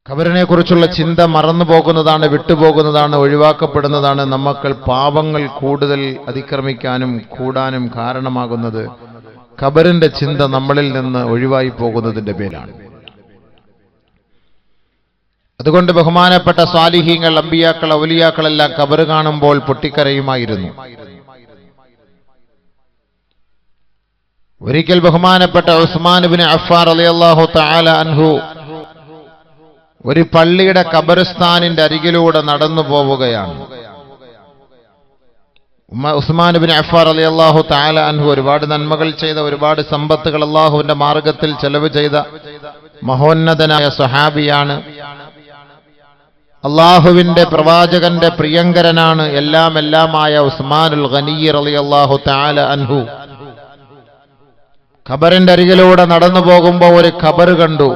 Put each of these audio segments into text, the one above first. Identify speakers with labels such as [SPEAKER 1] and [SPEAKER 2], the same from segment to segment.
[SPEAKER 1] ഖബറിനെ കുറിച്ചുള്ള ചിന്ത മറന്നു പോകുന്നതാണ്, വിട്ടുപോകുന്നതാണ്, ഒഴിവാക്കപ്പെടുന്നതാണ്. നമ്മൾ പാപങ്ങൾ കൂടുതൽ അതിക്രമിക്കാനും കൂടാനും കാരണമാകുന്നത് ഖബറിന്റെ ചിന്ത നമ്മളിൽ നിന്ന് ഒഴിവായി പോകുന്നതിന്റെ പേരാണ്. അതുകൊണ്ട് ബഹുമാനപ്പെട്ട സ്വാലിഹീങ്ങൾ, അമ്പിയാക്കൾ, ഔലിയാക്കളെല്ലാം ഖബർ കാണുമ്പോൾ പൊട്ടിക്കരയുമായിരുന്നു. ഒരിക്കൽ ബഹുമാനപ്പെട്ട ഉസ്മാൻ ഇബ്നു അഫ്ഫാൻ റളിയല്ലാഹു തആല അൻഹു ഒരു പള്ളിയുടെ ഖബർസ്ഥാനിന്റെ അരികിലൂടെ നടന്നു പോവുകയാണ്. ഉസ്മാൻ ഇബ്നു അഫ്ഫാൻ റളിയല്ലാഹു തആല അൻഹു ഒരുപാട് നന്മകൾ ചെയ്ത, ഒരുപാട് സമ്പത്തുകൾ അല്ലാഹുവിന്റെ മാർഗത്തിൽ ചെലവ് ചെയ്ത മഹോന്നതനായ സ്വഹാബിയാണ്. അല്ലാഹുവിന്റെ പ്രവാചകന്റെ പ്രിയങ്കരനാണ്. എല്ലാമായ ഉസ്മാനുൽ ഗനി റളിയല്ലാഹു തആല അൻഹു ഖബറിന്റെ അരികിലൂടെ നടന്നു പോകുമ്പോൾ ഒരു ഖബർ കണ്ടു.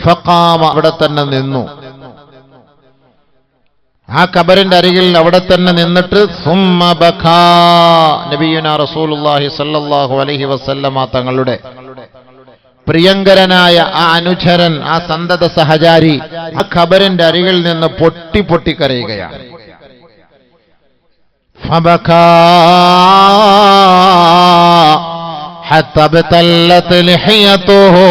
[SPEAKER 1] ഫഖാമ, അവിടെ തന്നെ നിന്നു. ആ ഖബറിന്റെ അരികിൽ അവിടെ തന്നെ നിന്നിട്ട് സുമ്മ ബഖാ, നബിയുനാ റസൂലുള്ളാഹി സ്വല്ലല്ലാഹു അലൈഹി വസല്ലമ തങ്ങളുടെ പ്രിയങ്കരനായ ആ അനുചരൻ, ആ സന്തത സഹചാരി ആ ഖബറിന്റെ അരികിൽ നിന്ന് പൊട്ടി കരയുകയാണ്. ഫബഖാ ഹത്താ ബതല്ലത് ലിഹയതുഹു,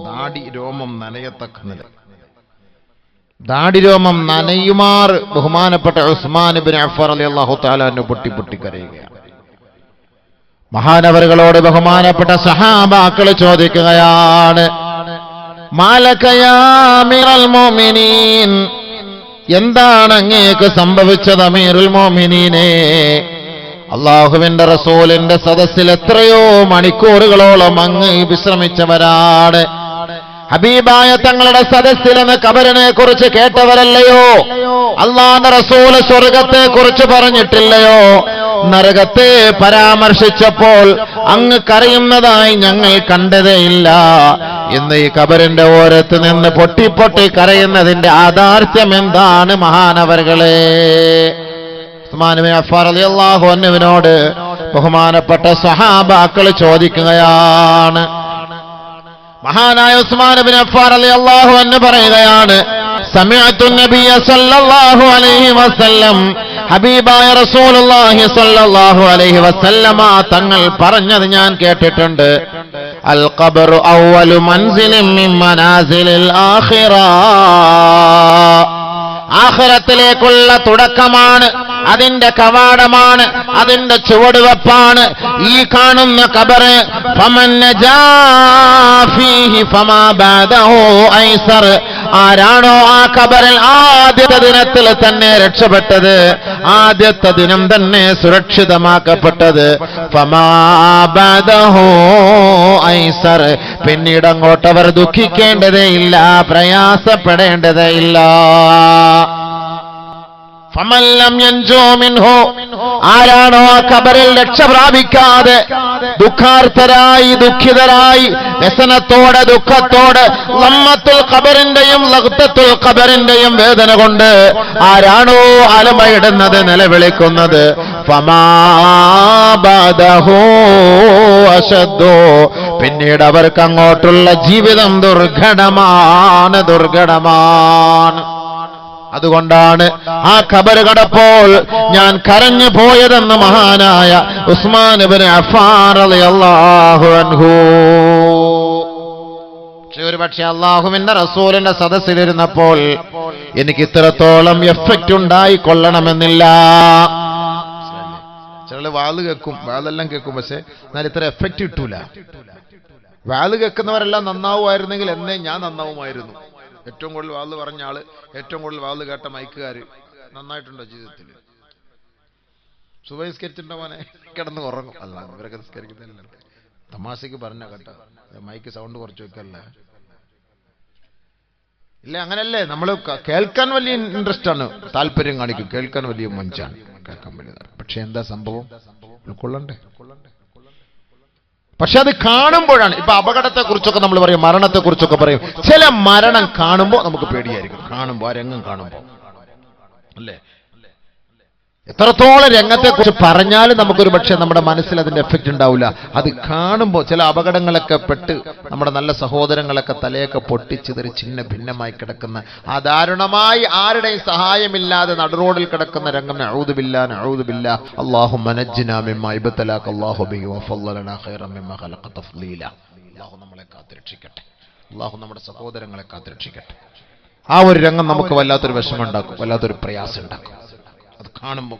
[SPEAKER 1] ദാടി രോമം നനയത്തക്ക നില, ദാടി രോമം നനയുമാർ ബഹുമാനപ്പെട്ട ഉസ്മാൻ ഇബ്നു അഫ്ഫാൻ റളിയല്ലാഹു തആല അൻഹു പൊട്ടി കരയുകയാണ്. മഹാനവറുകളോട് ബഹുമാനപ്പെട്ട സഹാബാക്കൾ ചോദിക്കുകയാണ്, മാലക യാ അമീറുൽ മുഅ്മിനീൻ, എന്താണ് അങ്ങേക്ക് സംഭവിച്ചത് അമീറുൽ മുഅ്മിനീനെ? അല്ലാഹുവിന്റെ റസൂലിന്റെ സദസ്സിൽ എത്രയോ മണിക്കൂറുകളോളം അങ്ങ് വിശ്രമിച്ചവരാണ്. ഹബീബായ തങ്ങളുടെ സദസ്സിൽ നിന്ന് ഖബറിനെ കുറിച്ച് കേട്ടവരല്ലയോ? അല്ലാഹുവിന്റെ റസൂൽ സ്വർഗത്തെ കുറിച്ച് പറഞ്ഞിട്ടില്ലയോ? നരകത്തെ പരാമർശിച്ചപ്പോൾ അങ്ങ് കരയുന്നതായി ഞങ്ങൾ കണ്ടതേയില്ല. ഇന്ന് ഈ ഖബറിന്റെ ഓരത്ത് നിന്ന് പൊട്ടി കരയുന്നതിന്റെ യാഥാർത്ഥ്യം എന്താണ് മഹാനവറുകളെ? ഉസ്മാൻ ഇബ്നു അഫ്ഫാൻ റളിയല്ലാഹു അൻഹുവിനോട് ബഹുമാനപ്പെട്ട സ്വഹാബാക്കൾ ചോദിക്കുകയാണ്. മഹാനായ ഉസ്മാൻ ഇബ്നു അഫ്ഫാൻ റളിയല്ലാഹു അൻഹു പറയുകയാണ്, സമിഅതു നബിയ സല്ലല്ലാഹു അലൈഹി വസല്ലം, ഹബീബായ റസൂലുള്ളാഹി സ്വല്ലല്ലാഹു അലൈഹി വസല്ലമ തങ്ങൾ പറഞ്ഞത് ഞാൻ കേട്ടിട്ടുണ്ട്. അൽ ഖബ്റു അവ്വലു മൻസിലിൻ മിൻ മനാസിലിൽ ആഖിറ, ആഖിറത്തിലേക്കുള്ള തുടക്കമാണ്, അതിന്റെ കവാടമാണ്, അതിന്റെ ചുവടുവെപ്പാണ് ഈ കാണുന്ന ഖബർ. ഫമൻ നജാ ഫീഹി ഫമാ ബഅദഹു ഐസർ, ആരാണോ ആ ഖബറിൽ ആദ്യത്തെ ദിനത്തിൽ തന്നെ രക്ഷപ്പെട്ടത്, ആദ്യത്തെ ദിനം തന്നെ സുരക്ഷിതമാക്കപ്പെട്ടത്, ഫമാ ബഅദഹു ഐസർ, പിന്നീട് അങ്ങോട്ടവർ ദുഃഖിക്കേണ്ടതേയില്ല, പ്രയാസപ്പെടേണ്ടതേയില്ല. ഫമൻ ലം യൻജു മിൻഹു, ആരാണോ ആ ഖബറിൽ രക്ഷ പ്രാപിക്കാതെ ദുഃഖാർത്തരായി, ദുഃഖിതരായി, വ്യസനത്തോടെ, ദുഃഖത്തോടെ, ലമ്മത്തുൽ ഖബറിന്റെയും ലഗ്തത്തുൽ ഖബറിന്റെയും വേദന കൊണ്ട് ആരാണോ അലമയിടുന്നത്, നിലവിളിക്കുന്നത്, ഫമാ ബഅദഹു അശദ്ദു, പിന്നീട് അവർക്ക് അങ്ങോട്ടുള്ള ജീവിതം ദുർഘടമാണ്. അതുകൊണ്ടാണ് ആ ഖബർ കടപ്പോൾ ഞാൻ കരഞ്ഞു പോയതെന്ന് മഹാനായ ഉസ്മാൻ ഇബ്നു അഫ്ഫാൻ റളിയല്ലാഹു അൻഹു. പക്ഷേ അല്ലാഹുവിന്റെ റസൂലിന്റെ സദസ്സിലിരുന്നപ്പോൾ എനിക്ക് ഇത്രത്തോളം എഫക്റ്റ് ഉണ്ടായിക്കൊള്ളണമെന്നില്ല. ചില വാള് കേൾക്കും, വാളെല്ലാം കേൾക്കും, പക്ഷെ എന്നാൽ ഇത്ര എഫക്റ്റ് കിട്ടൂല. വാള് കേൾക്കുന്നവരെല്ലാം നന്നാവുമായിരുന്നെങ്കിൽ എന്നേ ഞാൻ നന്നാവുമായിരുന്നു. ഏറ്റവും കൂടുതൽ വാള് പറഞ്ഞ ആള്, ഏറ്റവും കൂടുതൽ വാള് കേട്ട മൈക്കുകാര് നന്നായിട്ടുണ്ടോ ജീവിതത്തിൽ? സുബഹി നിസ്കരിച്ചിട്ടുണ്ടോ മോനെ? കിടന്ന് ഉറങ്ങും. അല്ല, ഇവരൊക്കെ നിസ്കരിക്കുന്നില്ല. തമാശക്ക് പറഞ്ഞ കേട്ടോ, മൈക്ക് സൗണ്ട് കുറച്ച് വെക്കല്ല. ഇല്ല, അങ്ങനല്ലേ? നമ്മൾ കേൾക്കാൻ വലിയ ഇൻട്രസ്റ്റ് ആണ്, താല്പര്യം കാണിക്കും, കേൾക്കാൻ വലിയ മഞ്ചാണ്, കേൾക്കാൻ വലിയ. പക്ഷെ എന്താ സംഭവം? ഉൾക്കൊള്ളണ്ടേ? പക്ഷെ അത് കാണുമ്പോഴാണ്. ഇപ്പൊ അപകടത്തെ കുറിച്ചൊക്കെ നമ്മൾ പറയും, മരണത്തെ കുറിച്ചൊക്കെ പറയും. ചില മരണം കാണുമ്പോൾ നമുക്ക് പേടിയായിരിക്കും. കാണുമ്പോൾ ആ രംഗം കാണുമ്പോൾ അല്ലേ? എത്രത്തോളം രംഗത്തെക്കുറിച്ച് പറഞ്ഞാലും നമുക്കൊരു പക്ഷേ നമ്മുടെ മനസ്സിൽ അതിന്റെ എഫക്റ്റ് ഉണ്ടാവില്ല. അത് കാണുമ്പോൾ ചില അപകടങ്ങളൊക്കെ പെട്ട് നമ്മുടെ നല്ല സഹോദരങ്ങളൊക്കെ തലയൊക്കെ പൊട്ടിച്ചിതറി ചിന്ന ഭിന്നമായി കിടക്കുന്ന ആ ദാരുണമായി ആരുടെയും സഹായമില്ലാതെ നടുറോഡിൽ കിടക്കുന്ന രംഗം നഊദു ബില്ലാഹ് അല്ലാഹുമ്മ നജ്ജിനാ മിമ്മാ ഇബ്തലാക അല്ലാഹു ബിഹി വഫളലനാ ഖൈറൻ മിമ്മാ ഖലഖ തഫ്ളീല. അല്ലാഹു നമ്മളെ കാത്തുരക്ഷിക്കട്ടെ. അല്ലാഹു നമ്മുടെ സഹോദരങ്ങളെ കാത്തുരക്ഷിക്കട്ടെ. ആ ഒരു രംഗം നമുക്ക് വല്ലാത്തൊരു വിഷമം ഉണ്ടാക്കും, വല്ലാത്തൊരു പ്രയാസം ഉണ്ടാക്കും. അത് കാണുമ്പോൾ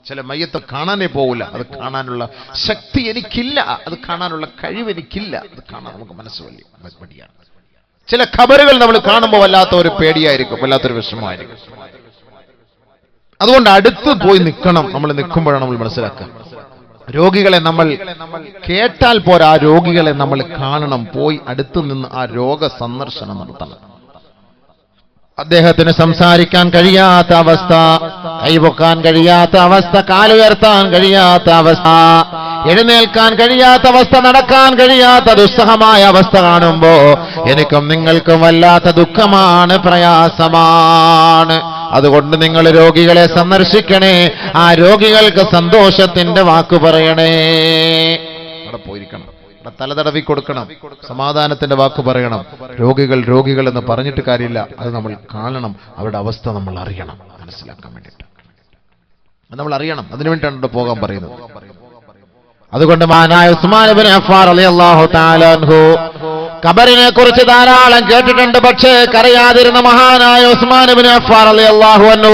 [SPEAKER 1] ചില മയ്യത്ത് കാണാനേ പോകില്ല. അത് കാണാനുള്ള ശക്തി എനിക്കില്ല, അത് കാണാനുള്ള കഴിവ് എനിക്കില്ല, അത് കാണാൻ നമുക്ക് മനസ്സ് മടിയാണ്. ചില ഖബറുകൾ നമ്മൾ കാണുമ്പോൾ വല്ലാത്ത ഒരു പേടിയായിരിക്കും, വല്ലാത്തൊരു വിഷമമായിരിക്കും. അതുകൊണ്ട് അടുത്ത് പോയി നിൽക്കണം. നമ്മൾ നിൽക്കുമ്പോഴാണ് നമ്മൾ മനസ്സിലാക്കുക. രോഗികളെ നമ്മൾ കേട്ടാൽ പോരാ, ആ രോഗികളെ നമ്മൾ കാണണം. പോയി അടുത്ത് നിന്ന് ആ രോഗ സന്ദർശനം നടത്തണം. അദ്ദേഹത്തിന് സംസാരിക്കാൻ കഴിയാത്ത അവസ്ഥ, കൈപൊക്കാൻ കഴിയാത്ത അവസ്ഥ, കാലുയർത്താൻ കഴിയാത്ത അവസ്ഥ, എഴുന്നേൽക്കാൻ കഴിയാത്ത അവസ്ഥ, നടക്കാൻ കഴിയാത്ത ദുസ്സഹമായ അവസ്ഥ കാണുമ്പോ എനിക്കും നിങ്ങൾക്കും വല്ലാത്ത ദുഃഖമാണ്, പ്രയാസമാണ്. അതുകൊണ്ട് നിങ്ങൾ രോഗികളെ സന്ദർശിക്കണേ, ആ രോഗികൾക്ക് സന്തോഷത്തിന്റെ വാക്ക് പറയണേ. അവിടെ പോയിരിക്കണം, തലതടവി കൊടുക്കണം, സമാധാനത്തിന്റെ വാക്ക് പറയണം. രോഗികൾ എന്ന് പറഞ്ഞിട്ട് കാര്യമില്ല, അത് നമ്മൾ കാണണം. അവരുടെ അവസ്ഥ നമ്മൾ അറിയണം, മനസ്സിലാക്കാൻ വേണ്ടിയിട്ട് നമ്മൾ അറിയണം. അതിനുവേണ്ടിയാണ് പോകാൻ പറയുന്നത്. അതുകൊണ്ട് മഹാനായ ഉസ്മാൻ ഇബ്നു അഫ്ഫാൻ റളിയല്ലാഹു തആല അൻഹു ഖബറിനെ കുറിച്ച് ധാരാളം കേട്ടിട്ടുണ്ട്. പക്ഷേ കരയാതിരുന്ന മഹാനായ ഉസ്മാൻ ഇബ്നു അഫ്ഫാൻ റളിയല്ലാഹു അൻഹു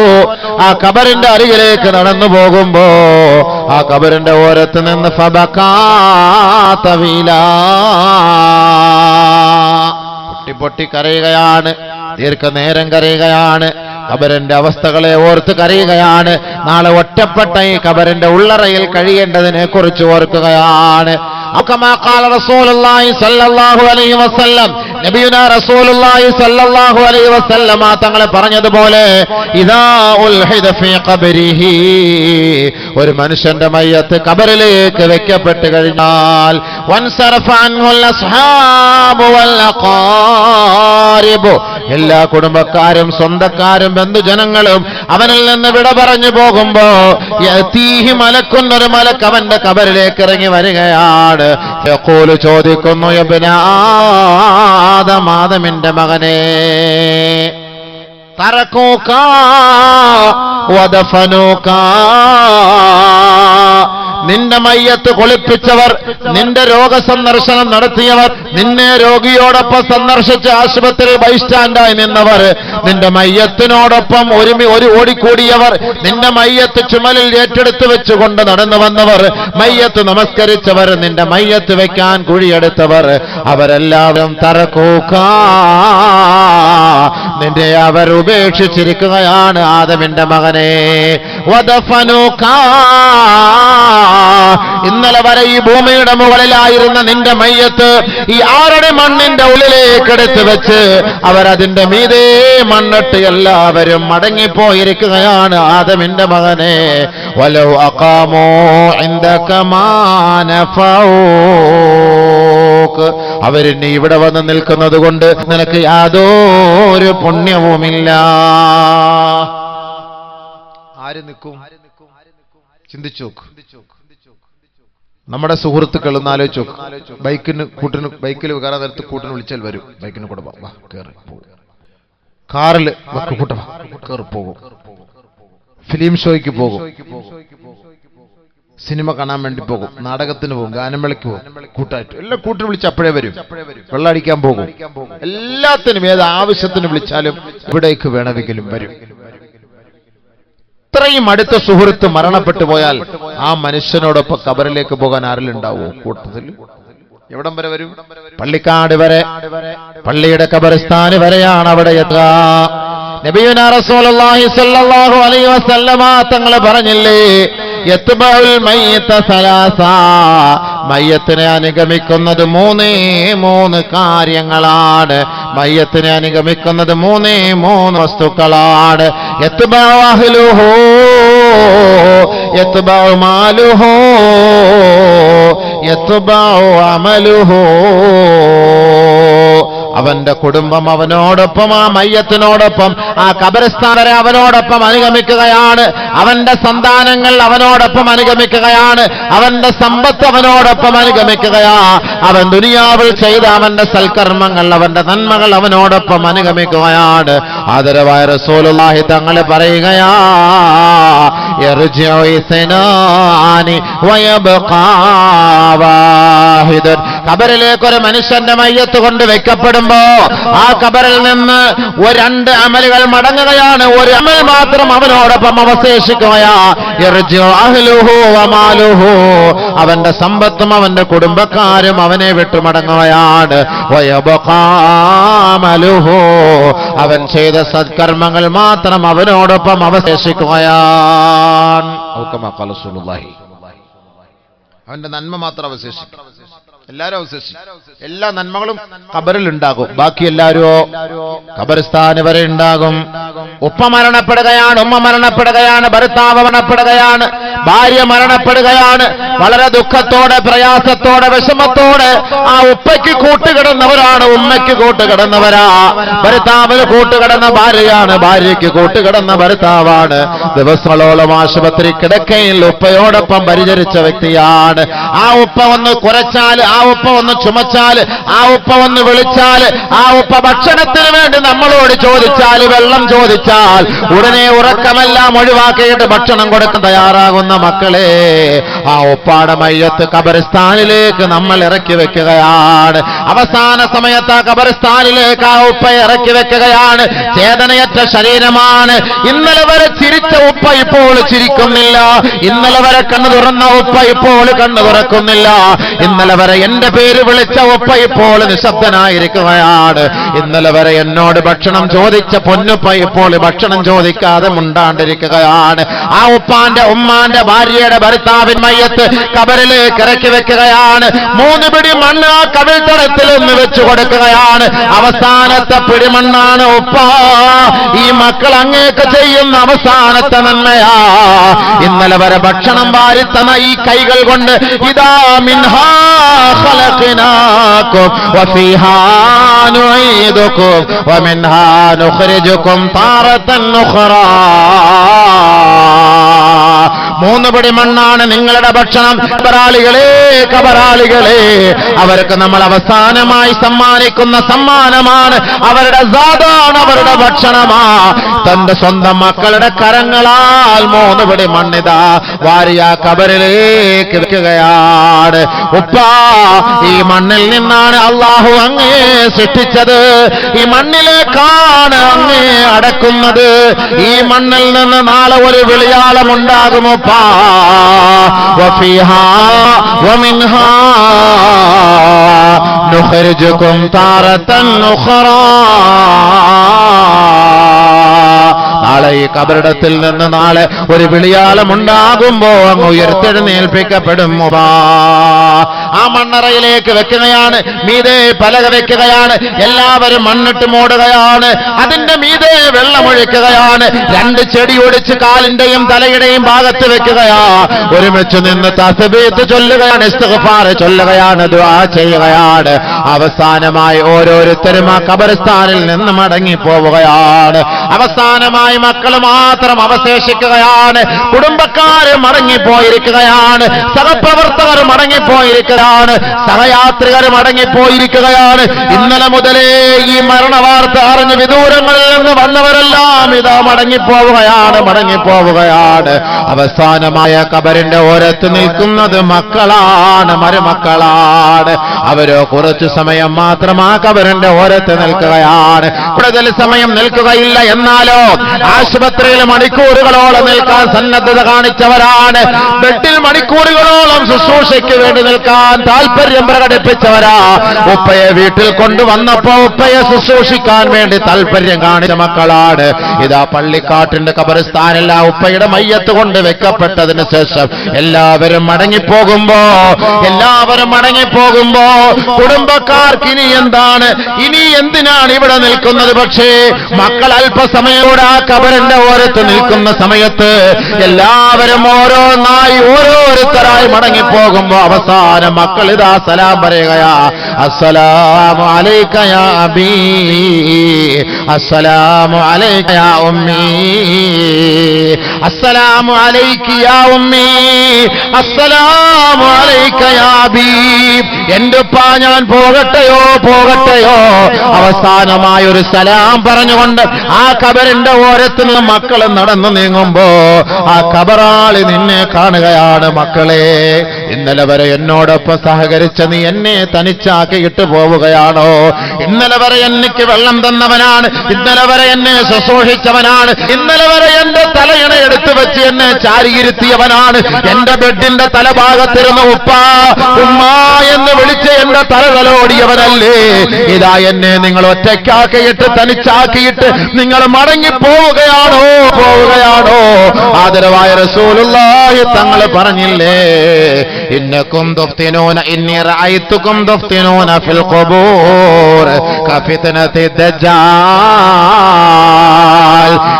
[SPEAKER 1] ആ ഖബറിന്റെ അരികിലേക്ക് നടന്നു പോകുമ്പോ ആ ഖബറിന്റെ ഓരത്ത് നിന്ന് ഫബകാ തവീലാ, പൊട്ടി കരയുകയാണ്, ദീർഘനേരം കരയുകയാണ്. ഖബറിന്റെ അവസ്ഥകളെ ഓർത്ത് കരയുകയാണ്. നാളെ ഒറ്റപ്പെട്ട ഈ ഖബറിന്റെ ഉള്ളറയിൽ കഴിയേണ്ടതിനെ കുറിച്ച് ഓർക്കുകയാണ്. തങ്ങളെ പറഞ്ഞതുപോലെ ഒരു മനുഷ്യന്റെ മയ്യത്ത് ഖബറിലേക്ക് വെക്കപ്പെട്ട് കഴിഞ്ഞാൽ എല്ലാ കുടുംബക്കാരും സ്വന്തക്കാരും ബന്ധുജനങ്ങളും അവനിൽ നിന്ന് വിട പറഞ്ഞു പോകുമ്പോ ഒരു മലക്ക് അവന്റെ ഖബറിലേക്ക് ഇറങ്ങി വരികയാണ്. യഖൂലു ചോദിക്കുന്നു, യബ്ന ആദം, ആദമിന്റെ മകനെ, തറകൂക വദഫനൂക, നിന്റെ മയ്യത്ത് കുളിപ്പിച്ചവർ, നിന്റെ രോഗസന്ദർശനം നടത്തിയവർ, നിന്നെ രോഗിയോടൊപ്പം സന്ദർശിച്ച് ആശുപത്രിയിൽ ബൈസ്റ്റാൻഡായി നിന്നവർ, നിന്റെ മയ്യത്തിനോടൊപ്പം ഓടിക്കൂടിയവർ, നിന്റെ മയ്യത്ത് ചുമലിൽ ഏറ്റെടുത്ത് വെച്ചുകൊണ്ട് നടന്നു വന്നവർ, മയ്യത്ത് നമസ്കരിച്ചവർ, നിന്റെ മയ്യത്ത് വെക്കാൻ കുഴിയെടുത്തവർ, അവരെല്ലാവരും തറക്കൂക, നിന്റെ അവർ ഉപേക്ഷിച്ചിരിക്കുകയാണ് ആദമിന്റെ മകനെ. വദഫനൂക, ഇന്നലെ വരെ ഈ ഭൂമിയുടെ മുകളിലായിരുന്ന നിന്റെ മയ്യത്ത് ഈ ആരുടെ മണ്ണിന്റെ ഉള്ളിലേക്ക് എടുത്തു വെച്ച് അവരതിന്റെ മീതെ മണ്ണിട്ട് എല്ലാവരും മടങ്ങിപ്പോയിരിക്കുകയാണ് ആദമിന്റെ മകനെ. വലൗ അഖാമൂ ഇൻദക മാ നഫഊക, അവരിനി ഇവിടെ വന്ന് നിൽക്കുന്നത് കൊണ്ട് നിനക്ക് യാതൊരു പുണ്യവുമില്ല. ആര് നിൽക്കും? ചിന്തിച്ചു നോക്ക്. നമ്മുടെ സുഹൃത്തുക്കൾ ഒന്ന് ആലോചിച്ച് നോക്ക്. ബൈക്കിൽ കയറാൻ നേരത്ത് കൂട്ടിന് വിളിച്ചാൽ വരും. ബൈക്കിന് കൂടെ വാ കയറി പോകും. കാറിൽ കൂട്ട കയറി പോകും. ഫിലിം ഷോയ്ക്ക് പോകും, സിനിമ കാണാൻ വേണ്ടി പോകും, നാടകത്തിന് പോകും, ഗാനമേളയ്ക്ക് പോകും, കൂട്ടായിട്ട് എല്ലാം കൂട്ടിന് വിളിച്ച് അപ്പോഴേ വരും. വെള്ളമടിക്കാൻ പോകും, എല്ലാത്തിനും ഏത് ആവശ്യത്തിന് വിളിച്ചാലും ഇവിടേക്ക് വേണമെങ്കിലും വരും. ഇത്രയും അടുത്ത സുഹൃത്ത് മരണപ്പെട്ടു പോയാൽ ആ മനുഷ്യനോടൊപ്പം ഖബറിലേക്ക് പോകാൻ ആരിലുണ്ടാവോ കൂട്ടത്തിൽ? എവിടം വരെ വരും? പള്ളിക്കാട് വരെ, പള്ളിയുടെ ഖബറിസ്ഥാന് വരെയാണ് അവിടെ എത്തുക. നബിയുനാ റസൂലുള്ളാഹി സ്വല്ലല്ലാഹു അലൈഹി വസല്ലമ തങ്ങൾ പറഞ്ഞില്ലേ, യത്ബഉൽ മയ്യിത സലാസ, മയ്യത്തിനെ അനുഗമിക്കുന്നത് മൂന്ന് കാര്യങ്ങളാണ്. മയ്യത്തിനെ അനുഗമിക്കുന്നത് മൂന്ന് വസ്തുക്കളാണ്. യത്ബഉ അഹ്ലുഹു, യത്ബഉ മാലുഹു, യത്ബഉ അമലുഹു.
[SPEAKER 2] അവന്റെ കുടുംബം അവനോടൊപ്പം, ആ മയ്യത്തിനോടൊപ്പം, ആ ഖബർസ്ഥാൻ വരെ അവനോടൊപ്പം അനുഗമിക്കുകയാണ്. അവന്റെ സന്താനങ്ങൾ അവനോടൊപ്പം അനുഗമിക്കുകയാണ്. അവന്റെ സമ്പത്ത് അവനോടൊപ്പം അനുഗമിക്കുകയാ. അവൻ ദുനിയാവിൽ ചെയ്ത അവന്റെ സൽക്കർമ്മങ്ങൾ, അവന്റെ നന്മകൾ അവനോടൊപ്പം അനുഗമിക്കുകയാണ്. ആദരവായ റസൂലുള്ളാഹി തങ്ങൾ പറയുകയാ, യർജിഉ ഇസ്നാനി വയബ്ഖാ വാഹിദൻ. ഖബറിലേക്ക് ഒരു മനുഷ്യന്റെ മയ്യത്ത് കൊണ്ട് വെക്കപ്പെടുമ്പോ ആ ഖബറിൽ നിന്ന് രണ്ട് അമലുകൾ മടങ്ങുകയാണ്. ഒരു അമൽ മാത്രം അവനോടൊപ്പം അവശേഷിക്കുകയാ. യർജിഉ അഹ്ലുഹു വമാലുഹു. അവന്റെ സമ്പത്തും അവന്റെ കുടുംബക്കാരും അവനെ വിട്ടു മടങ്ങുകയാണ്. വയബ്ഖാ അമലുഹു. അവൻ ചെയ്ത സത്കർമ്മങ്ങൾ മാത്രം അവനോടൊപ്പം അവശേഷിക്കുകയാണ്.
[SPEAKER 1] അവന്റെ നന്മ മാത്രം അവശേഷിക്കും. എല്ലാരും അവശേഷിക്കും.
[SPEAKER 2] എല്ലാ നന്മകളും ഖബറിൽ ഉണ്ടാകും. ബാക്കി എല്ലാവരോ ഖബർസ്ഥാന് വരെ ഉണ്ടാകും. ഉപ്പ മരണപ്പെടുകയാണ്, ഉമ്മ മരണപ്പെടുകയാണ്, ഭർത്താവ് മരണപ്പെടുകയാണ്, ഭാര്യ മരണപ്പെടുകയാണ്. വളരെ ദുഃഖത്തോടെ, പ്രയാസത്തോടെ, വിഷമത്തോടെ ആ ഉപ്പയ്ക്ക് കൂട്ടുകിടന്നവരാണ്, ഉമ്മയ്ക്ക് കൂട്ടുകിടന്നവരാ. ഭർത്താവിന് കൂട്ടുകിടന്ന ഭാര്യയാണ്, ഭാര്യയ്ക്ക് കൂട്ടുകിടന്ന ഭർത്താവാണ്. ദിവസങ്ങളോളം ആശുപത്രി കിടക്കയിൽ ഉപ്പയോടൊപ്പം പരിചരിച്ച വ്യക്തിയാണ്. ആ ഉപ്പ ഒന്ന് കുറച്ചാൽ, ആ ഉപ്പ ഒന്ന് ചുമച്ചാൽ, ആ ഉപ്പ ഒന്ന് വിളിച്ചാൽ, ആ ഉപ്പ ഭക്ഷണത്തിന് വേണ്ടി നമ്മളോട് ചോദിച്ചാൽ, വെള്ളം ചോദിച്ചാൽ ഉടനെ ഉറക്കമെല്ലാം ഒഴിവാക്കിയിട്ട് ഭക്ഷണം കൊടുക്കാൻ തയ്യാറാകുന്ന മക്കളെ, ആ ഉപ്പാടെ മയ്യത്ത് ഖബർസ്ഥാനിലേക്ക് നമ്മൾ ഇറക്കി വെക്കുകയാണ്. അവസാന സമയത്ത് ആ ഖബർസ്ഥാനിലേക്ക് ആ ഉപ്പ ഇറക്കി വെക്കുകയാണ്. ചേതനയറ്റ ശരീരമാണ്. ഇന്നലെ വരെ ചിരിച്ച ഉപ്പ ഇപ്പോൾ ചിരിക്കുന്നില്ല. ഇന്നലെ വരെ കണ്ണു തുറന്ന ഉപ്പ ഇപ്പോൾ കണ്ണു തുറക്കുന്നില്ല. ഇന്നലെ വരെ എന്റെ പേര് വിളിച്ച ഉപ്പ ഇപ്പോൾ നിശബ്ദനായിരിക്കുകയാണ്. ഇന്നലെ വരെ എന്നോട് ഭക്ഷണം ചോദിച്ച പൊന്നുപ്പ ഇപ്പോൾ ഭക്ഷണം ചോദിക്കാതെ മുണ്ടാണ്ടിരിക്കുകയാണ്. ആ ഉപ്പാന്റെ, ഉമ്മാന്റെ, ഭാര്യയുടെ, ഭർത്താവിൻ മയ്യത്ത് ഖബറിലേക്ക് ഇറക്കി വെക്കുകയാണ്. 3 പിടി മണ്ണ് ആ കവിൾത്തടത്തിൽ നിന്ന് വെച്ചു കൊടുക്കുകയാണ്. അവസാനത്തെ പിടിമണ്ണാണ് ഉപ്പ. ഈ മക്കൾ അങ്ങേക്ക് ചെയ്യുന്ന അവസാനത്തെ നന്മയാ. ഇന്നലെ വരെ ഭക്ഷണം വാരിത്തന്ന ഈ കൈകൾ കൊണ്ട് ഇതാ മിൻഹാ ഖലഖനാകും വഫീഹാ നുഈദുകും വമിൻഹാ നുഖ്രിജുകും താറതൻ ഉഖ്റാ. 3 പിടി മണ്ണാണ് നിങ്ങളുടെ ഭക്ഷണം. കബറാളികളെ, കബറാളികളെ, അവർക്ക് നമ്മൾ അവസാനമായി സമ്മാനിക്കുന്ന സമ്മാനമാണ്. അവരുടെ സാധാണ്, അവരുടെ ഭക്ഷണമാ. തന്റെ സ്വന്തം മക്കളുടെ കരങ്ങളാൽ 3 പിടി മണ്ണിതാ വാരിയ കബറിലേക്ക് വെക്കുകയാണ്. ഉപ്പ, ഈ മണ്ണിൽ നിന്നാണ് അള്ളാഹു അങ്ങേ സൃഷ്ടിച്ചത്. ഈ മണ്ണിലേക്കാണ് അങ്ങേ അടക്കുന്നത്. ഈ മണ്ണിൽ നിന്ന് നാളെ ഒരു വിളിയാളമുണ്ടാകും ഉപ്പ. വഫീഹാ വമിൻഹാ നുഖ്രിജുകും താറതൻ ഉഖ്റാ. നാളെ ഈ കബറിടത്തിൽ നിന്ന് നാളെ ഒരു വിളിയാളം ഉണ്ടാകുമ്പോ അങ്ങ് ഉയർത്തെഴുന്നേൽപ്പിക്കപ്പെടും. ആ മണ്ണറയിലേക്ക് വെക്കുകയാണ്. മീതെ പലക വെക്കുകയാണ്. എല്ലാവരും മണ്ണിട്ട് മൂടുകയാണ്. അതിന്റെ മീതെ വെള്ളമൊഴിക്കുകയാണ്. 2 ചെടി ഒടിച്ച് കാലിന്റെയും തലയുടെയും ഭാഗത്ത് വെക്കുകയാ. ഒരുമിച്ച് നിന്ന് തസ്ബീഹ് ചൊല്ലുകയാണ്, ഇസ്തിഗ്ഫാർ ചൊല്ലുകയാണ്, ദുആ ചെയ്യുകയാണ്. അവസാനമായി ഓരോരുത്തരും ആ ഖബർസ്ഥാനിൽ നിന്ന് മടങ്ങിപ്പോവുകയാണ്. അവസാനമായി മക്കൾ മാത്രം അവശേഷിക്കുകയാണ്. കുടുംബക്കാർ മടങ്ങിപ്പോയിരിക്കുകയാണ്. സഹപ്രവർത്തകർ മടങ്ങിപ്പോയിരിക്കുകയാണ്. സഹയാത്രികർ മടങ്ങിപ്പോയിരിക്കുകയാണ്. ഇന്നലെ മുതലേ ഈ മരണവാർത്ത അറിഞ്ഞ് വിദൂരങ്ങളിൽ നിന്ന് വന്നവരെല്ലാം ഇതാ മടങ്ങിപ്പോവുകയാണ്, മടങ്ങിപ്പോവുകയാണ്. അവസാനമായ ഖബറിന്റെ ഓരത്ത് നിൽക്കുന്നത് മക്കളാണ്, മരുമക്കളാണ്. അവരോ കുറച്ചു സമയം മാത്രം ആ ഖബറിന്റെ ഓരത്ത് നിൽക്കുകയാണ്. കൂടുതൽ സമയം നിൽക്കുകയില്ല. എന്നാലോ ആശുപത്രിയിൽ മണിക്കൂറുകളോളം നിൽക്കാൻ സന്നദ്ധത കാണിച്ചവരാണ്. ബെഡിൽ മണിക്കൂറുകളോളം ശുശ്രൂഷയ്ക്ക് വേണ്ടി നിൽക്കാൻ താല്പര്യം പ്രകടിപ്പിച്ചവരാ. ഉപ്പയെ വീട്ടിൽ കൊണ്ടുവന്നപ്പോ ഉപ്പയെ ശുശ്രൂഷിക്കാൻ വേണ്ടി താല്പര്യം കാണിച്ച മക്കളാണ്. ഇതാ പള്ളിക്കാട്ടിന്റെ ഖബർസ്ഥാനിൽ ആ ഉപ്പയുടെ മയ്യത്ത് കൊണ്ട് വെക്കപ്പെട്ടതിന് ശേഷം എല്ലാവരും മടങ്ങിപ്പോകുമ്പോ കുടുംബക്കാർക്ക് ഇനി എന്താണ്, ഇനി എന്തിനാണ് ഇവിടെ നിൽക്കുന്നത്? പക്ഷേ മക്കൾ അല്പ അല്പസമയോടെ ആ ഖബറിന്റെ ഓരത്ത് നിൽക്കുന്ന സമയത്ത് എല്ലാവരും ഓരോന്നായി ഓരോരുത്തരായി മടങ്ങിപ്പോകുമ്പോ അവസാനം മക്കൾ ഇതാ സലാം പറയുകയാ, അസ്സലാമു അലൈക യാ അബീ, അസ്സലാമു അലൈക യാ ഉമ്മീ, അസ്സലാമു അലൈകി യാ ഉമ്മീ, അസ്സലാമു അലൈക യാ അബീ. എന്റെ ഉപ്പാ ഞാൻ പോകട്ടെയോ പോകട്ടെയോ. അവസാനമായ ഒരു സലാം പറഞ്ഞുകൊണ്ട് ആ ഖബറിന്റെ ഓരത്ത് നിന്ന് മക്കൾ നടന്നു നീങ്ങുമ്പോ ആ ഖബറാളി നിന്നെ കാണുകയാണ്. മക്കളെ, ഇന്നലെ വരെ എന്നോടൊപ്പം സഹകരിച്ച നീ എന്നെ തനിച്ചാക്കിയിട്ട് പോവുകയാണോ? ഇന്നലെ വരെ എനിക്ക് വെള്ളം തന്നവനാണ്, ഇന്നലെ വരെ എന്നെ ശുശ്രൂഷിച്ചവനാണ്, ഇന്നലെ വരെ എന്റെ തലയിണ എടുത്തു വെച്ച് എന്നെ ചാരിയിരുത്തിയവനാണ്, എന്റെ ബെഡിന്റെ തലഭാഗത്തിരുന്ന് ഉപ്പാ ഉമ്മാ എന്ന് വിളിച്ച് എന്റെ തലതലോടിയവനല്ലേ. ഇതാ എന്നെ നിങ്ങൾ ഒറ്റയ്ക്കാക്കിയിട്ട് തനിച്ചാക്കിയിട്ട് നിങ്ങൾ മടങ്ങി പോവുകയാണോ പോവുകയാണോ? ആദരവായ റസൂലുള്ളാഹി തങ്ങൾ പറഞ്ഞില്ലേ, ഇന്നകും തുഫ്തിനൂന ഇന്നി റഅയ്തുകും തുഫ്തിനൂന ഫിൽ ഖുബൂർ കഫിത്നതി ദജ്ജാൽ.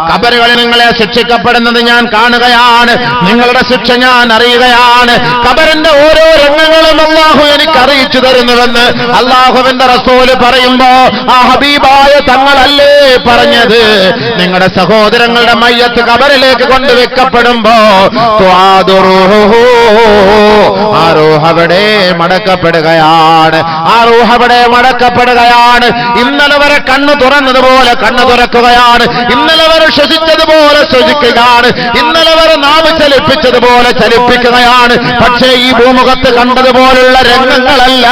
[SPEAKER 2] ഖബറുകളിൽ നിങ്ങളെ ശിക്ഷിക്കപ്പെടുന്നത് ഞാൻ കാണുകയാണ്, നിങ്ങളുടെ ശിക്ഷ ഞാൻ അറിയുകയാണ്. ഖബറിന്റെ ഓരോ രംഗങ്ങളും അല്ലാഹു എനിക്ക് അറിയിച്ചു തരുന്നുവെന്ന് അല്ലാഹുവിന്റെ റസൂല് പറയുമ്പോ ആ ഹബീബായ തങ്ങളല്ലേ പറഞ്ഞത്, നിങ്ങളുടെ സഹോദരങ്ങളുടെ മയ്യത്ത് ഖബറിലേക്ക് കൊണ്ടുവെക്കപ്പെടുമ്പോ ആ റൂഹ് അവിടെ മടക്കപ്പെടുകയാണ്, ആ റൂഹ് അവിടെ മടക്കപ്പെടുകയാണ്. ഇന്നലെ വരെ കണ്ണു തുറന്നതുപോലെ കണ്ണു തുറക്കുകയാണ്, ഇന്നലെ വരെ ശ്വസിച്ചതുപോലെ ശ്വസിക്കുകയാണ്, ഇന്നലെ വരെ നാവ് ചലിപ്പിച്ചതുപോലെ ചലിപ്പിക്കുകയാണ്. പക്ഷേ ഈ ഭൂമുഖത്ത് കണ്ടതുപോലുള്ള രംഗങ്ങളല്ല.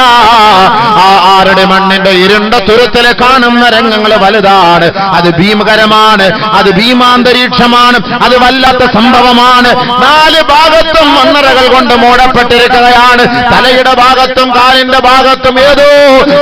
[SPEAKER 2] ആ ആരുടെ മണ്ണിന്റെ ഇരുണ്ട തുരുത്തിലെ കാണുന്ന രംഗങ്ങൾ വലുതാണ്, അത് ഭീമകരമാണ്, അത് ഭീമാന്തരീക്ഷമാണ്, അത് വല്ലാത്ത സംഭവമാണ്. നാല് ഭാഗത്തും മണ്ണറകൾ കൊണ്ട് മൂടപ്പെട്ടിരിക്കുകയാണ്. തലയുടെ ഭാഗത്തും കാലിന്റെ ഭാഗത്തും ഏതോ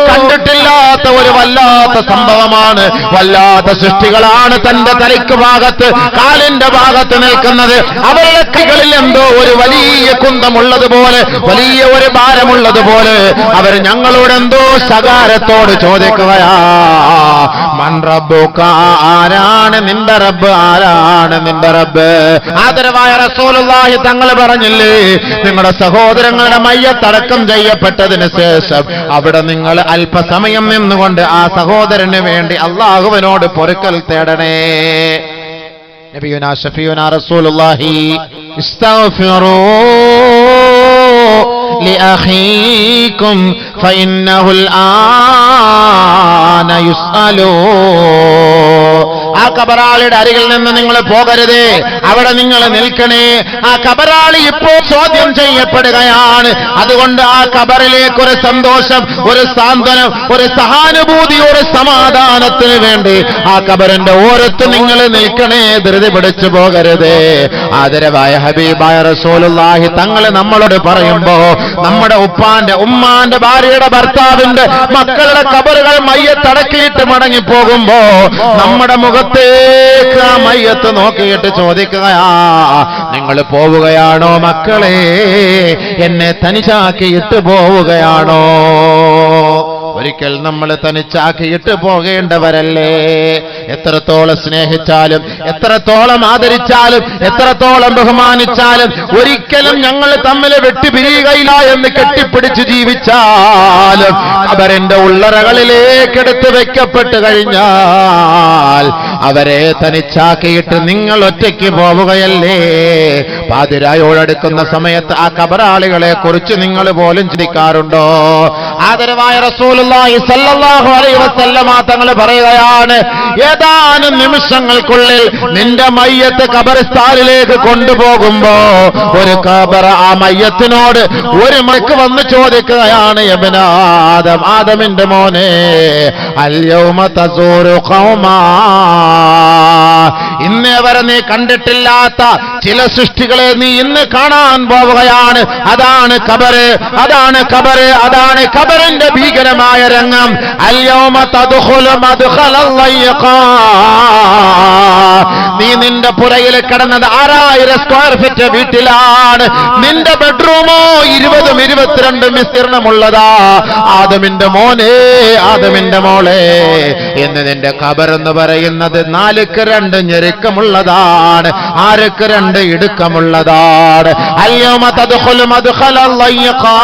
[SPEAKER 2] കണ്ടിട്ടില്ലാത്ത ഒരു വല്ലാത്ത സംഭവമാണ്. വല്ലാത്ത സൃഷ്ടികളാണ് തന്റെ തലയ്ക്ക് ഭാഗത്ത് കാലിന്റെ ഭാഗത്ത് നിൽക്കുന്നത്. അവരുടെ കൈകളിൽ എന്തോ ഒരു വലിയ കുന്തമുള്ളതുപോലെ, വലിയ ഒരു ഭാരമുള്ളതുപോലെ അവർ ഞങ്ങളോട് എന്തോ ശകാരത്തോട് ചോദിക്കുകയാ, മൻ റബ്ബുക, ആരാണ് നിന്റെ റബ്ബ്, ആരാണ് നിന്റെ റബ്ബ്? ആദരവായ റസൂലുള്ളാഹി തങ്ങൾ പറഞ്ഞില്ലേ, നിങ്ങളുടെ സഹോദരങ്ങളുടെ മയ്യത്തടക്കം ചെയ്യപ്പെട്ടതിന് ശേഷം അവിടെ നിങ്ങൾ അല്പസമയം നിന്നുകൊണ്ട് ആ സഹോദരന് വേണ്ടി അല്ലാഹുവിനോട് പൊറുക്കൽ തേടണേ. നബിയുനാ ഷഫീഉനാ റസൂലുള്ളാഹി ഇസ്തഗ്ഫിറൂ لأخيكم فإنه الآن يسألو. ആ കബറാളിയുടെ അരികിൽ നിന്ന് നിങ്ങൾ പോകരുതേ, അവിടെ നിങ്ങൾ നിൽക്കണേ. ആ കബറാളി ഇപ്പോൾ ചോദ്യം ചെയ്യപ്പെടുകയാണ്. അതുകൊണ്ട് ആ കബറിലേക്ക് ഒരു സന്തോഷം, ഒരു സാന്ത്വനം, ഒരു സഹാനുഭൂതി, ഒരു സമാധാനത്തിന് വേണ്ടി ആ കബറിന്റെ ഓരത്ത് നിങ്ങൾ നിൽക്കണേ, ധൃതി പിടിച്ചു പോകരുതേ. ആദരവായ ഹബീബായ റസൂലുള്ളാഹി തങ്ങൾ നമ്മളോട് പറയുമ്പോ നമ്മുടെ ഉപ്പാന്റെ ഉമ്മാന്റെ ഭാര്യയുടെ ഭർത്താവിന്റെ മക്കളുടെ കബറുകൾ മയ്യത്തടക്കിയിട്ട് മടങ്ങിപ്പോകുമ്പോ നമ്മുടെ മുഖത്തേക്ക് ആ മയ്യത്ത് നോക്കിയിട്ട് ചോദിക്കുകയാ, നിങ്ങൾ പോവുകയാണോ മക്കളെ? എന്നെ തനിച്ചാക്കിയിട്ട് പോവുകയാണോ? ഒരിക്കൽ നമ്മൾ തനിച്ചാക്കിയിട്ട് പോകേണ്ടവരല്ലേ? എത്രത്തോളം സ്നേഹിച്ചാലും, എത്രത്തോളം ആദരിച്ചാലും, എത്രത്തോളം ബഹുമാനിച്ചാലും ഒരിക്കലും ഞങ്ങൾ തമ്മിൽ വെട്ടിപിരിയുകയില്ല എന്ന് കെട്ടിപ്പിടിച്ച് ജീവിച്ചാലും അവരെന്റെ ഉള്ളറകളിലേക്ക് എടുത്ത് വെക്കപ്പെട്ട് കഴിഞ്ഞാൽ അവരെ തനിച്ചാക്കിയിട്ട് നിങ്ങൾ ഒറ്റയ്ക്ക് പോവുകയല്ലേ? പാതിരായോടടുക്കുന്ന സമയത്ത് ആ കബറാളികളെ കുറിച്ച് നിങ്ങൾ പോലും ചിന്തിക്കാറുണ്ടോ? ആദരവായ റസൂലുള്ളാഹി സ്വല്ലല്ലാഹു അലൈഹി വസല്ലമ തങ്ങൾ പറയുകയാണ്, ഏതാനും നിമിഷങ്ങൾക്കുള്ളിൽ നിന്റെ മയ്യത്ത് ഖബർസ്ഥാനിലേക്ക് കൊണ്ടുപോകുമ്പോ ഒരു ഖബർ ആ മയ്യത്തിനോട് ഒരു മലക്ക് വന്ന് ചോദിക്കുകയാണ്, ഇബ്ന ആദം, ആദമിന്റെ മോനെ, അൽ യൗമ തസൂറു ഖൗമാ, ഇന്നേ വരെ നീ കണ്ടിട്ടില്ലാത്ത ചില സൃഷ്ടികളെ നീ ഇന്ന് കാണാൻ പോവുകയാണ്. അതാണ് ഖബറ്, അതാണ് ഖബറ്, അതാണ് ഖബറിന്റെ ഭീകരമായ രംഗം. അൽ യൗമ തദ്ഖുലു മദ്ഖലൽ ലയ്ഖാൻ, നീ നിന്റെ പുരയിൽ കിടന്നത് 6000 സ്ക്വയർ ഫീറ്റ് വീട്ടിലാണ്. നിന്റെ ബെഡ്റൂമോ 20-22 വിസ്തീർണമുള്ളതാ. ആദമിന്റെ മോനെ, ആദമിന്റെ മോളെ, എന്ന് നിന്റെ ഖബർ എന്ന് പറയുന്നത് 4ക്ക് 2 ഞെരുക്കമുള്ളതാണ്, 6ക്ക് 2 ഇടുക്കമുള്ളതാണ്. അൽയൗമ തദ്ഖുലു മദ്ഖലൽ ലയ്ഖാ.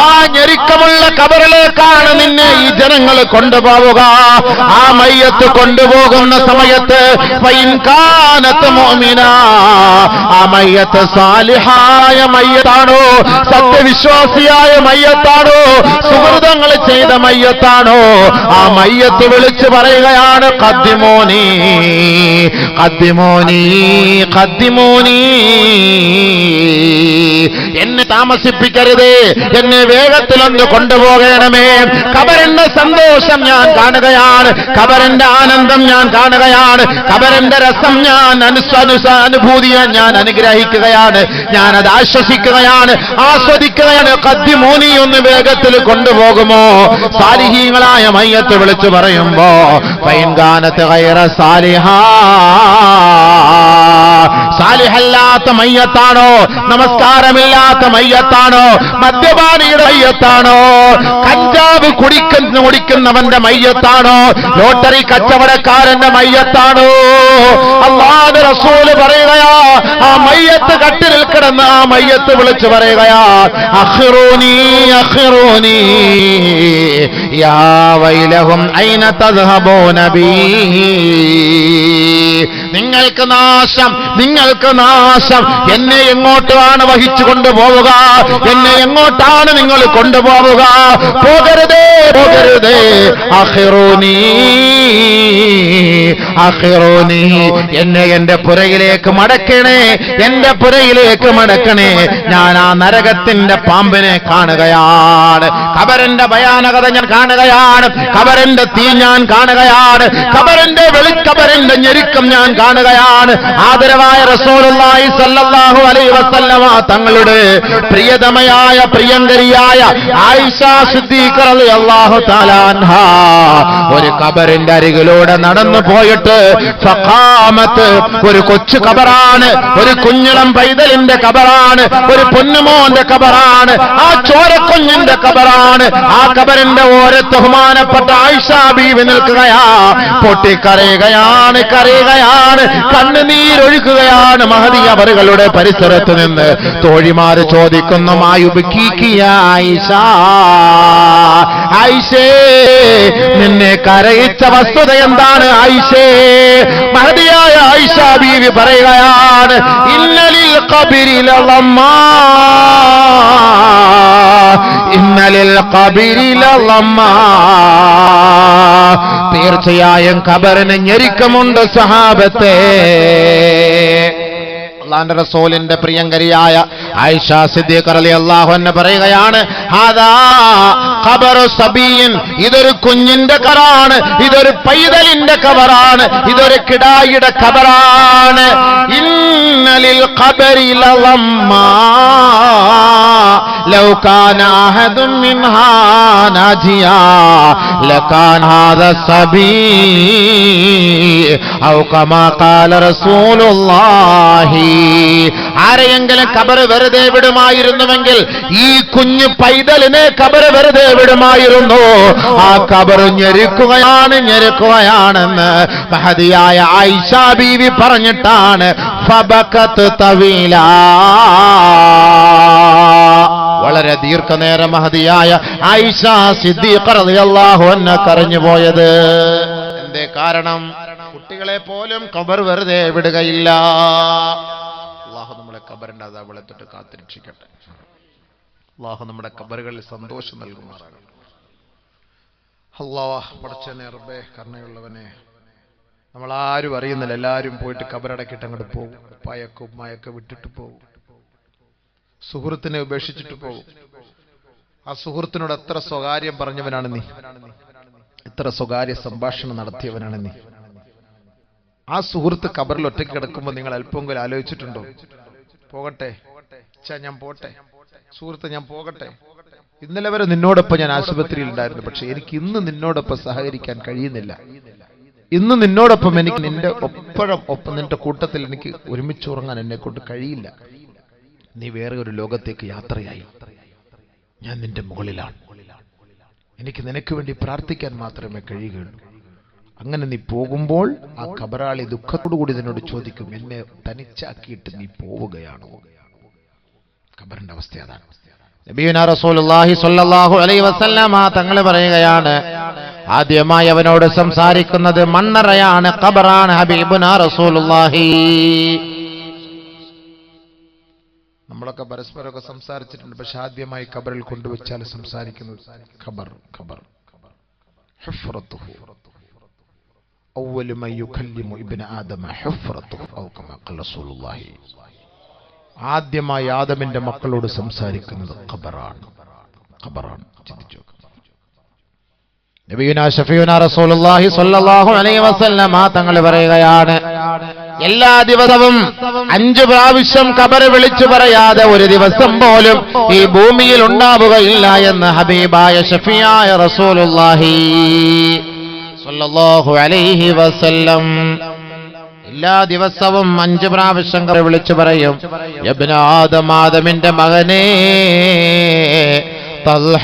[SPEAKER 2] ആ ഞെരുക്കമുള്ള ഖബറിലേക്കാണ് നിന്നെ ഈ ജനങ്ങൾ കൊണ്ടുപോവുക. ആ മയ്യത്ത് കൊണ്ടുപോകുന്ന സമയത്ത് ഫൈൻ കാനത് മുഅ്മിനാ, ആ മയ്യത്ത് സാലിഹായ മയ്യത്താണോ, സത്യവിശ്വാസിയായ മയ്യത്താണോ, സുഹൃതങ്ങൾ ചെയ്ത മയ്യത്താണോ, ആ മയ്യത്ത് വിളിച്ചു പറയുകയാണ് ഖദ്ദിമൂനി ഖദ്ദിമൂനി ഖദ്ദിമൂനി, എന്നെ താമസിപ്പിക്കരുതേ, എന്നെ വേഗത്തിലൊന്ന് കൊണ്ടുപോകണമേ. ഖബറിന്റെ സന്തോഷം ഞാൻ കാണുകയാണ്, ഖബറിന്റെ ആനന്ദം ഞാൻ കാണുകയാണ്, ഖബറിന്റെ രസം ഞാൻ അനുഭൂതിയെ ഞാൻ അനുഗ്രഹിക്കുകയാണ്, ഞാനത് ആശ്വസിക്കുകയാണ്, ആസ്വദിക്കുകയാണ്. ഖദ്ദിമൂനി, ഒന്ന് വേഗത്തിൽ കൊണ്ടുപോകുമോ? സാലിഹീങ്ങളായ മയ്യത്ത് വിളിച്ചു പറയുമ്പോ ഫൈൻ കാനത് ഗൈറ സാലിഹാ, സാലിഹല്ലാത്ത മയ്യത്താണോ, നമസ്കാരമില്ലാത്ത മയ്യത്താണോ, മദ്യപാനിയുടെ മയ്യത്താണോ, കഞ്ചാവ് കുടിക്കുന്നവന്റെ മയ്യത്താണോ, ലോട്ടറി കച്ചവടക്കാരന്റെ മയ്യത്താണോ? അല്ലാഹുവിന്റെ റസൂല് പറയുകയാ, ആ മയ്യത്ത് കട്ടിലിൽ കിടന്ന് ആ മയ്യത്ത് വിളിച്ചു പറയുകയാ അഖിറൂനി അഖിറൂനി യാ വൈലഹും ഐന തദ്ഹബൂന ബി. നിങ്ങൾക്ക് നാശം, നിങ്ങൾക്ക് നാശം, എന്നെ എങ്ങോട്ടാണ് വഹിച്ചു കൊണ്ടുപോവുക, എന്നെ എങ്ങോട്ടാണ് നിങ്ങൾ കൊണ്ടുപോവുക? പോകരുതേ, പോകരുതേ. അഖിറൂനി അഖിറൂനി, എന്നെ എന്റെ പുരയിലേക്ക് മടക്കണേ, എന്റെ പുരയിലേക്ക് മടക്കണേ. ഞാൻ ആ നരകത്തിന്റെ പാമ്പിനെ കാണുകയാണ്, ഖബറിന്റെ ഭയാനകത ഞാൻ കാണുകയാണ്, ഖബറിന്റെ തീ ഞാൻ കാണുകയാണ്, ഖബറിന്റെ ഖബറിന്റെ ഞെരുക്കം ഞാൻ കാണുകയാണ്. ആദരവായ റസൂലുള്ളാഹി സ്വല്ലല്ലാഹു അലൈഹി വസല്ലമ തങ്ങളുടെ പ്രിയതമയായ പ്രിയങ്കരിയായ ആയിഷ സിദ്ദീഖ റളിയല്ലാഹു തആല അൻഹാ ഒരു ഖബറിന്റെ അരികിലൂടെ നടന്നു പോയിട്ട് ഫഖാമത്ത്, ഒരു കൊച്ചു ഖബറാണ്, ഒരു കുഞ്ഞിളം പൈതലിന്റെ ഖബറാണ്, ഒരു പൊന്നുമോന്റെ ഖബറാണ്, ആ ചോരക്കുഞ്ഞിന്റെ ഖബറാണ്. ആ ഖബറിന്റെ ഓരത്ത് ബഹുമാനപ്പെട്ട ആയിഷ ബീവി നിൽക്കുകയാ, പൊട്ടിക്കരയുകയാണ്, കരയുകയാണ്, കണ്ണുനീരൊഴുക്കുകയാണ്. മഹദി അവറുകളുടെ പരിസരത്ത് നിന്ന് തോഴിമാര് ചോദിക്കുന്നു, മായുബ്കീകിയ ആയിഷ, ആയിഷേ നിന്നെ കരയിച്ച വസ്തുത എന്താണ് ആയിഷേ? മഹദിയായ ആയിഷ ബീവി പറയുകയാണ്, ഇന്നലിൽ ഖബരിൽ ലമ്മാ, ഇന്നലിൽ ഖബരിൽ ലമ്മാ, തീർച്ചയായും ഖബറിന് ഞെരുക്കമുണ്ട് സഹാബത്തെ. അല്ലാഹുവിന്റെ റസൂലിന്റെ പ്രിയങ്കരിയായ ആയിഷ സിദ്ദീഖ റളിയല്ലാഹു അൻഹ പറയുകയാണ്, ഹാദാ ഖബറു സബീൻ, ഇതൊരു കുഞ്ഞിന്റെ ഖബറാണ്, ഇതൊരു പൈതലിന്റെ ഖബറാണ്, ഇതൊരു കിടായിയുടെ ഖബറാണ്. ഇന്നലിൽ ഖബരി ലമ്മാ ലൗ കാന അഹദും മിൻഹാ നാജിയാ ലകാന ഹാദാ സബീ ഔ കമാ ഖാല റസൂലുള്ളാഹി. ആരെയെങ്കിലും ഖബർ വെറുതെ വിടുമായിരുന്നുവെങ്കിൽ ഈ കുഞ്ഞു പൈതലിനെ ഖബർ വെറുതെ വിടുമായിരുന്നു. ആ ഖബർ ഞെരുക്കുകയാണ്, ഞെരുക്കുകയാണെന്ന് മഹദിയായ ആയിഷ ബീവി പറഞ്ഞിട്ടാണ് ഫബകത് തവീലാ, വളരെ ദീർഘനേരം മഹദിയായ ആയിഷ സിദ്ദീഖ റളിയല്ലാഹു അൻഹ കരഞ്ഞുപോയത്. എന്തേ കാരണം? കുട്ടികളെ പോലും ഖബർ വെറുതെ വിടുകയില്ല. അല്ലാഹു നമ്മളെ ഖബറിന്റെ അദാബിനെ തൊട്ട് കാത്തിരക്ഷിക്കട്ടെ. അല്ലാഹു നമ്മുടെ ഖബറുകളിൽ സന്തോഷം നൽകുമാറാകട്ടെ. അല്ലാഹ് പടച്ചവനെ, റബ്ബേ കരുണയുള്ളവനെ, നമ്മളാരും അറിയുന്നില്ല, എല്ലാവരും പോയിട്ട് ഖബറടക്കിട്ട് അങ്ങോട്ട് പോകും. ഉപ്പായൊക്കെ ഉമ്മായൊക്കെ വിട്ടിട്ട് പോകും, സുഹൃത്തിനെ ഉപേക്ഷിച്ചിട്ട് പോകും. ആ സുഹൃത്തിനോട് എത്ര സ്വകാര്യം പറഞ്ഞവനാണ് നീ, എത്ര സ്വകാര്യ സംഭാഷണം നടത്തിയവനാണ് നീ. ആ സുഹൃത്ത് ഖബറിൽ ഒറ്റയ്ക്ക് കിടക്കുമ്പോൾ നിങ്ങൾ അല്പമെങ്കിലും ആലോചിച്ചിട്ടുണ്ടോ? പോകട്ടെ, ഞാൻ പോട്ടെ, സുഹൃത്ത് ഞാൻ പോകട്ടെ, ഇന്നലെ വരെ നിന്നോടൊപ്പം ഞാൻ ആശുപത്രിയിൽ ഉണ്ടായിരുന്നു, പക്ഷെ എനിക്ക് ഇന്ന് നിന്നോടൊപ്പം സഹകരിക്കാൻ കഴിയുന്നില്ല.
[SPEAKER 1] ഇന്ന് നിന്നോടൊപ്പം എനിക്ക് നിന്റെ ഒപ്പം നിന്റെ കൂട്ടത്തിൽ എനിക്ക് ഒരുമിച്ച് ഉറങ്ങാൻ എന്നെ കൊണ്ട് കഴിയില്ല. നീ വേറെ ഒരു ലോകത്തേക്ക് യാത്രയായി, ഞാൻ നിന്റെ മുകളിലാണ്. എനിക്ക് നിനക്ക് വേണ്ടി പ്രാർത്ഥിക്കാൻ മാത്രമേ കഴിയുകയുള്ളൂ. അങ്ങനെ നീ പോകുമ്പോൾ ആ ഖബറാളി ദുഃഖത്തോടുകൂടി നിന്നോട് ചോദിക്കും, എന്നെ തനിച്ചാക്കിയിട്ട് നീ പോവുകയാണോ? ഖബറിന്റെ അവസ്ഥ അതാണ്.
[SPEAKER 2] നബിയുനാ റസൂലുള്ളാഹി സ്വല്ലല്ലാഹു അലൈഹി വസല്ലമ തങ്ങൾ പറയുകയാണ്, ആദ്യമായി അവനോട് സംസാരിക്കുന്നത് മണ്ണറയാണ്, ഖബറാണ്. ഹബീബുനാ റസൂലുള്ളാഹി.
[SPEAKER 1] നമ്മളൊക്കെ പരസ്പരമൊക്കെ സംസാരിച്ചിട്ടുണ്ട്, പക്ഷെ ആദ്യമായി ഖബറിൽ കൊണ്ടുവച്ചാൽ സംസാരിക്കുന്നത് ഖബർ ഖബർ ഹുഫ്റത്തുഹു അവ്വലു മൻ യുകല്ലിമു ഇബ്ന ആദമ ഹുഫ്റത്തുഹു ഔ കമാ ഖല റസൂലുള്ളാഹി. ആദ്യമായി ആദമിന്റെ മക്കളോട് സംസാരിക്കുന്നത് ഖബറാണ്. ഖബറാണ്. ചിന്തിച്ചു.
[SPEAKER 2] നബിയുനാ ശഫീഉനാ റസൂലുള്ളാഹി സ്വല്ലല്ലാഹു അലൈഹി വസല്ലമ തങ്ങൾ പറയുകയാണ്, എല്ലാ ദിവസവും 5 പ്രാവശ്യം ഖബർ വിളിച്ചു പറയാതെ ഒരു ദിവസം പോലും ഈ ഭൂമിയിൽ ഉണ്ടാവുകയില്ല എന്ന് ഹബീബായ ശഫീആയ റസൂലുള്ളാഹി സ്വല്ലല്ലാഹു അലൈഹി വസല്ലം. എല്ലാ ദിവസവും 5 പ്രാവശ്യം ഖബർ വിളിച്ചു പറയും, യബ്ന ആദം, ആദമിന്റെ മകനേ, തൽഹ